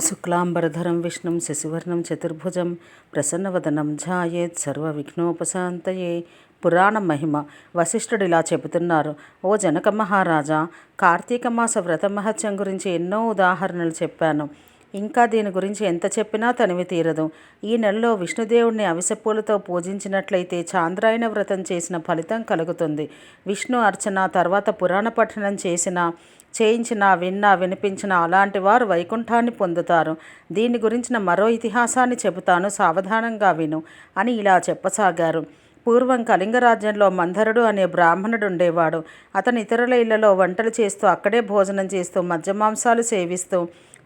శుక్లాంబరధరం విష్ణుం శశివర్ణం చతుర్భుజం ప్రసన్నవదనం ధ్యాయేత్ సర్వవిఘ్నోపశాంతయే. పురాణ మహిమ. వశిష్ఠుడు ఇలా చెబుతున్నారు: ఓ జనక మహారాజా, కార్తీక మాస వ్రత మహత్యం గురించి ఎన్నో ఉదాహరణలు చెప్పాను. ఇంకా దీని గురించి ఎంత చెప్పినా తనివి తీరదు. ఈ నెలలో విష్ణుదేవుణ్ణి అవిసెపూలతో పూజించినట్లయితే చాంద్రాయణ వ్రతం చేసిన ఫలితం కలుగుతుంది. విష్ణు అర్చన తర్వాత పురాణ పఠనం చేయించినా వినిపించినా అలాంటి వారు వైకుంఠాన్ని పొందుతారు. దీని గురించిన మరో ఇతిహాసాన్ని చెబుతాను, సావధానంగా విను అని ఇలా చెప్పసాగారు. పూర్వం కళింగ రాజ్యంలో మంధరుడు అనే బ్రాహ్మణుడు ఉండేవాడు. అతను ఇతరుల ఇళ్లలో వంటలు చేస్తూ అక్కడే భోజనం చేస్తూ మద్యమాంసాలు సేవిస్తూ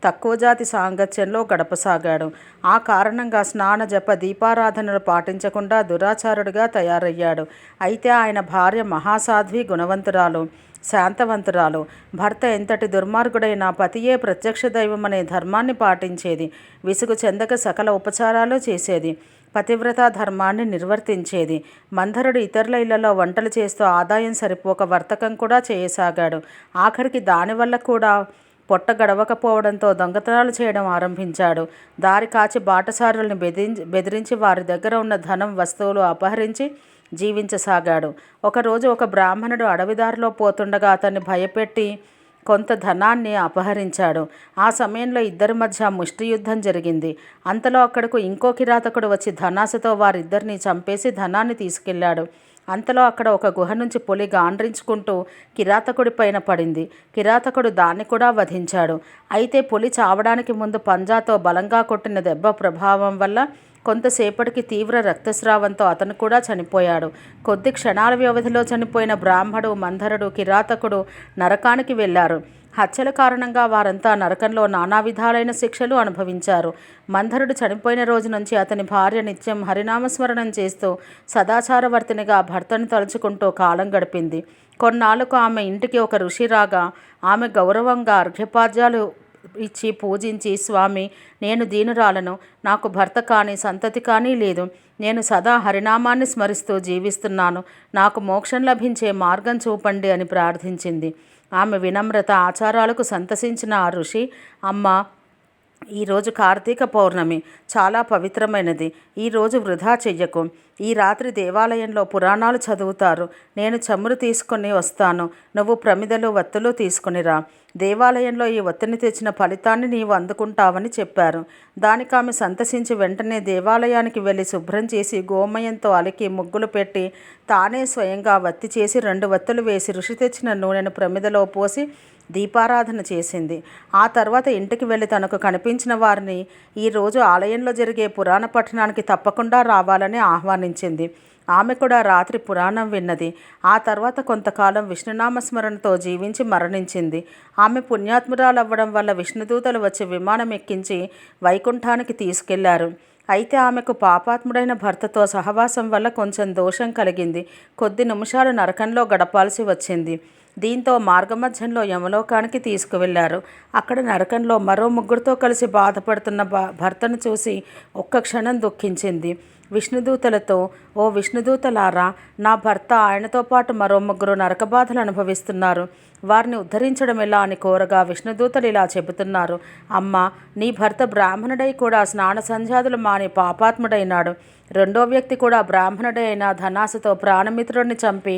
తక్కువ జాతి సాంగత్యంలో గడపసాగాడు. ఆ కారణంగా స్నాన జప దీపారాధనలు పాటించకుండా దురాచారుడిగా తయారయ్యాడు. అయితే ఆయన భార్య మహాసాధ్వి, గుణవంతురాలు, శాంతవంతురాలు. భర్త ఎంతటి దుర్మార్గుడైనా పతియే ప్రత్యక్ష దైవం అనే ధర్మాన్ని పాటించేది. విసుగు చెందక సకల ఉపచారాలు చేసేది. పతివ్రత ధర్మాన్ని నిర్వర్తించేది. మంధరుడు ఇతరుల ఇళ్లలో వంటలు చేస్తూ ఆదాయం సరిపోక వర్తకం కూడా చేయసాగాడు. ఆఖరికి దానివల్ల కూడా పొట్ట గడవకపోవడంతో దొంగతనాలు చేయడం ఆరంభించాడు. దారి కాచి బాటసారుల్ని బెదిరించి వారి దగ్గర ఉన్న ధనం, వస్తువులు అపహరించి జీవించసాగాడు. ఒకరోజు ఒక బ్రాహ్మణుడు అడవిదారిలో పోతుండగా అతన్ని భయపెట్టి కొంత ధనాన్ని అపహరించాడు. ఆ సమయంలో ఇద్దరి మధ్య ముష్టియుద్ధం జరిగింది. అంతలో అక్కడకు ఇంకో కిరాతకుడు వచ్చి ధనాశతో వారిద్దరిని చంపేసి ధనాన్ని తీసుకెళ్లాడు. అంతలో అక్కడ ఒక గుహ నుంచి పులి గాండ్రించుకుంటూ కిరాతకుడి పైన పడింది. కిరాతకుడు దాన్ని కూడా వధించాడు. అయితే పులి చావడానికి ముందు పంజాతో బలంగా కొట్టిన దెబ్బ ప్రభావం వల్ల కొంతసేపటికి తీవ్ర రక్తస్రావంతో అతను కూడా చనిపోయాడు. కొద్ది క్షణాల వ్యవధిలో చనిపోయిన బ్రాహ్మడు, మంధరుడు, కిరాతకుడు నరకానికి వెళ్లారు. హత్యల కారణంగా వారంతా నరకంలో నానా విధాలైన శిక్షలు అనుభవించారు. మంధరుడు చనిపోయిన రోజు నుంచి అతని భార్య నిత్యం హరినామస్మరణం చేస్తూ సదాచారవర్తినిగా భర్తను తలుచుకుంటూ కాలం గడిపింది. కొన్నాళ్లకు ఆమె ఇంటికి ఒక ఋషి రాగా ఆమె గౌరవంగా అర్ఘ్యపాద్యాలు ఇచ్చి పూజించి, స్వామి, నేను దీనురాలను, నాకు భర్త కానీ సంతతి కానీ లేదు. నేను సదా హరినామాన్ని స్మరిస్తూ జీవిస్తున్నాను. నాకు మోక్షం లభించే మార్గం చూపండి అని ప్రార్థించింది. ఆమె వినమ్రత, ఆచారాలకు సంతసించిన ఆ ఋషి, అమ్మ, ఈరోజు కార్తీక పౌర్ణమి చాలా పవిత్రమైనది. ఈరోజు వృధా చెయ్యకు. ఈ రాత్రి దేవాలయంలో పురాణాలు చదువుతారు. నేను చమురు తీసుకుని వస్తాను. నువ్వు ప్రమిదలు, వత్తులు తీసుకునిరా. దేవాలయంలో ఈ ఒత్తిని తెచ్చిన ఫలితాన్ని నీవు అందుకుంటావని చెప్పారు. దానికి ఆమె సంతసించి వెంటనే దేవాలయానికి వెళ్ళి శుభ్రం చేసి గోమయంతో అలికి ముగ్గులు పెట్టి తానే స్వయంగా వత్తి చేసి 2 వత్తులు వేసి ఋషి తెచ్చిన నూనెను ప్రమిదలో పోసి దీపారాధన చేసింది. ఆ తర్వాత ఇంటికి వెళ్ళి తనకు కనిపించిన వారిని ఈరోజు ఆలయంలో జరిగే పురాణ పఠనానికి తప్పకుండా రావాలని ఆహ్వానించింది. ఆమె కూడా రాత్రి పురాణం విన్నది. ఆ తర్వాత కొంతకాలం విష్ణునామస్మరణతో జీవించి మరణించింది. ఆమె పుణ్యాత్మురాలవ్వడం వల్ల విష్ణుదూతలు వచ్చి విమానం ఎక్కించి వైకుంఠానికి తీసుకెళ్లారు. అయితే ఆమెకు పాపాత్ముడైన భర్తతో సహవాసం వల్ల కొంచెం దోషం కలిగింది. కొద్ది నిమిషాలు నరకంలో గడపాల్సి వచ్చింది. దీంతో మార్గమధ్యంలో యమలోకానికి తీసుకువెళ్లారు. అక్కడ నరకంలో మరో 3తో కలిసి బాధపడుతున్న భర్తను చూసి ఒక్క క్షణం దుఃఖించింది. విష్ణుదూతలతో, ఓ విష్ణుదూతలారా, నా భర్త, ఆయనతో పాటు మరో 3 నరక బాధలు అనుభవిస్తున్నారు. వారిని ఉద్ధరించడం ఎలా అని కోరగా విష్ణుదూతలు ఇలా చెబుతున్నారు: అమ్మ, నీ భర్త బ్రాహ్మణుడై కూడా స్నాన సంధ్యాదులు మాని పాపాత్ముడైనాడు. 2వ వ్యక్తి కూడా బ్రాహ్మణుడే అయిన ధనాశతో ప్రాణమిత్రుడిని చంపి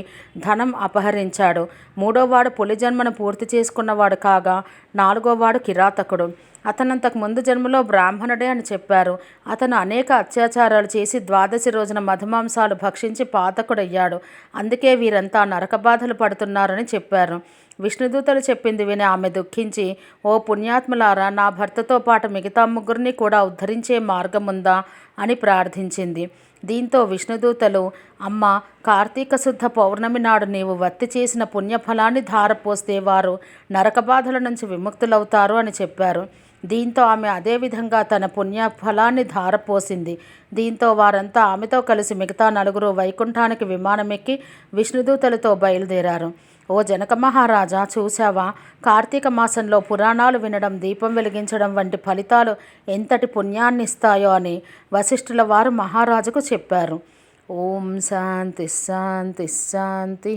ధనం అపహరించాడు. 3వవాడు పులి జన్మను పూర్తి చేసుకున్నవాడు కాగా 4వవాడు కిరాతకుడు. అతనంతకు ముందు జన్మలో బ్రాహ్మణుడే అని చెప్పారు. అతను అనేక అత్యాచారాలు చేసి ద్వాదశి రోజున మధుమాంసాలు భక్షించి పాతకుడయ్యాడు. అందుకే వీరంతా నరక బాధలు పడుతున్నారని చెప్పారు. విష్ణుదూతలు చెప్పింది విని ఆమె దుఃఖించి, ఓ పుణ్యాత్ములారా, నా భర్తతో పాటు మిగతా 3 కూడా ఉద్ధరించే మార్గం ఉందా అని ప్రార్థించింది. దీంతో విష్ణుదూతలు, అమ్మ, కార్తీక శుద్ధ పౌర్ణమి నాడు నీవు వత్తి చేసిన పుణ్యఫలాన్ని ధారపోస్తే వారు నరక బాధల నుంచి విముక్తులవుతారు అని చెప్పారు. దీంతో ఆమె అదేవిధంగా తన పుణ్యఫలాన్ని ధారపోసింది. దీంతో వారంతా ఆమెతో కలిసి మిగతా 4 వైకుంఠానికి విమానమెక్కి విష్ణుదూతలతో బయలుదేరారు. ఓ జనక మహారాజా, చూశావా, కార్తీక మాసంలో పురాణాలు వినడం, దీపం వెలిగించడం వంటి ఫలితాలు ఎంతటి పుణ్యాన్ని ఇస్తాయో అని వశిష్ఠుల వారు మహారాజుకు చెప్పారు. ఓం శాంతి శాంతి శాంతి.